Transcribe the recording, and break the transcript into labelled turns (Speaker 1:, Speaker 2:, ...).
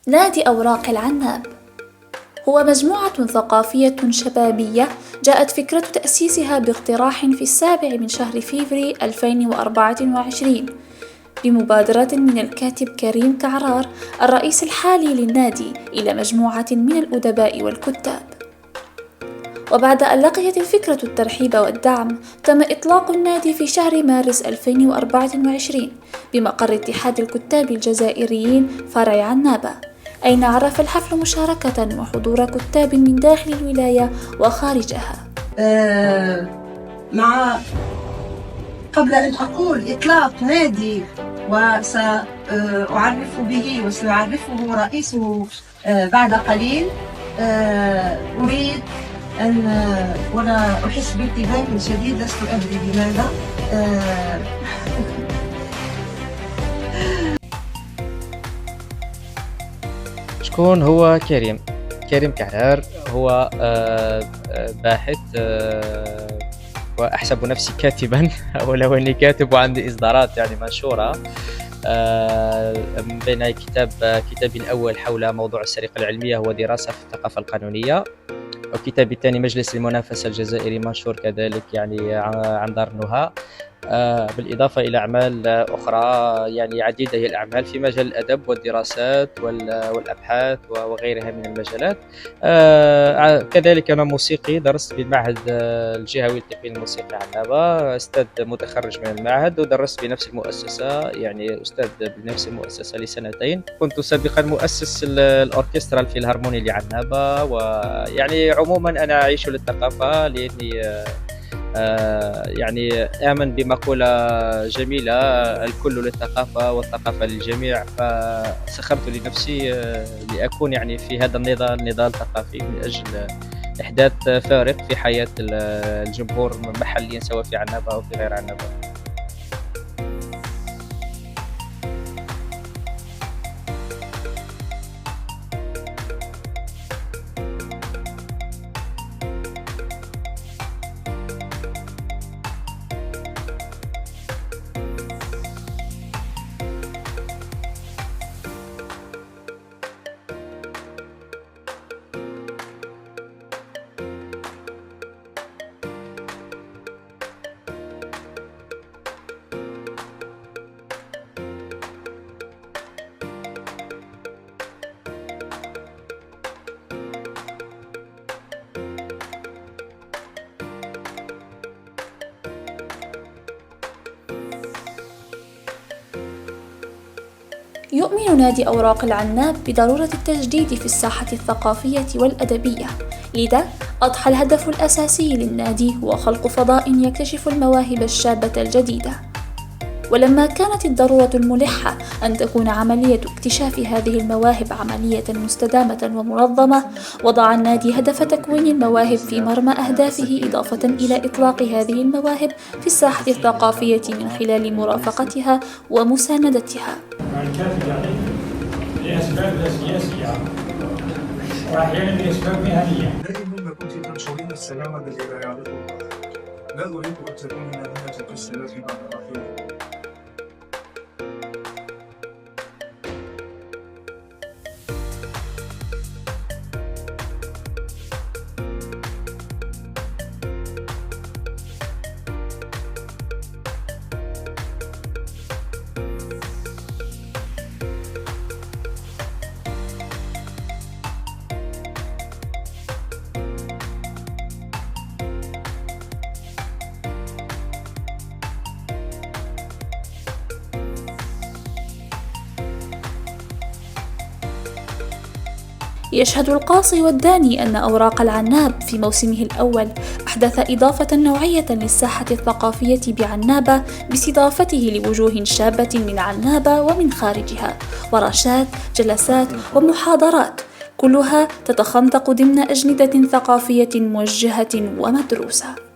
Speaker 1: نادي أوراق العناب هو مجموعة ثقافية شبابية جاءت فكرة تأسيسها باقتراح في 7 شهر فيفري 2024 بمبادرة من الكاتب كريم كعرار الرئيس الحالي للنادي إلى مجموعة من الأدباء والكتاب. وبعد أن لقيت الفكرة الترحيب والدعم، تم إطلاق النادي في شهر مارس 2024 بمقر اتحاد الكتاب الجزائريين فرع عنابة، أين عرف الحفل مشاركة وحضور كتاب من داخل الولاية وخارجها.
Speaker 2: قبل أن أقول إطلاق نادي وسأعرف به وسيعرفه رئيسه بعد قليل، أريد وأنا أحس بارتباك شديد، لست أدري لماذا.
Speaker 3: شكون هو كريم كعرار؟ هو باحث، وأحسب نفسي كاتبا ولو أني كاتب وعندي إصدارات يعني منشورة، بين كتابي الأول حول موضوع السرقة العلمية هو دراسة في الثقافة القانونية، وكتابي الثاني مجلس المنافسة الجزائري منشور كذلك يعني عن دار نهى، بالإضافة إلى أعمال أخرى يعني عديدة هي الأعمال في مجال الأدب والدراسات والأبحاث وغيرها من المجالات. كذلك أنا موسيقي، درست بالمعهد الجهوي للتكوين الموسيقي عنابة، أستاذ متخرج من المعهد، ودرست بنفس المؤسسة يعني أستاذ بنفس المؤسسة ل2 كنت سابقا مؤسس الأوركسترا الفيلهارموني لعنابة. ويعني عموما أنا أعيش للثقافة لأني يعني آمن بمقولة جميلة: الكل للثقافة والثقافة للجميع. فسخرت لنفسي لأكون يعني في هذا النضال الثقافي من أجل إحداث فارق في حياة الجمهور محليا سواء في عنابة أو في غير عنابة.
Speaker 1: يؤمن نادي أوراق العناب بضرورة التجديد في الساحة الثقافية والأدبية، لذا أضحى الهدف الأساسي للنادي هو خلق فضاء يكتشف المواهب الشابة الجديدة. ولما كانت الضرورة الملحة أن تكون عملية اكتشاف هذه المواهب عملية مستدامة ومنظمة، وضع النادي هدف تكوين المواهب في مرمى أهدافه، إضافة إلى إطلاق هذه المواهب في الساحة الثقافية من خلال مرافقتها ومساندتها.
Speaker 4: لأسباب سياسية وأحيانا لأسباب مهنية.
Speaker 5: دائما ما كنت تنشرين السلام بالإله على طول. لا أريد أن تكون نهاية القصة التي بعد الأخير.
Speaker 1: يشهد القاصي والداني أن أوراق العناب في موسمه الأول أحدث إضافة نوعية للساحة الثقافية بعنابة باستضافته لوجوه شابة من عنابة ومن خارجها، ورشات، جلسات ومحاضرات، كلها تتخندق ضمن أجندة ثقافية موجهة ومدروسة.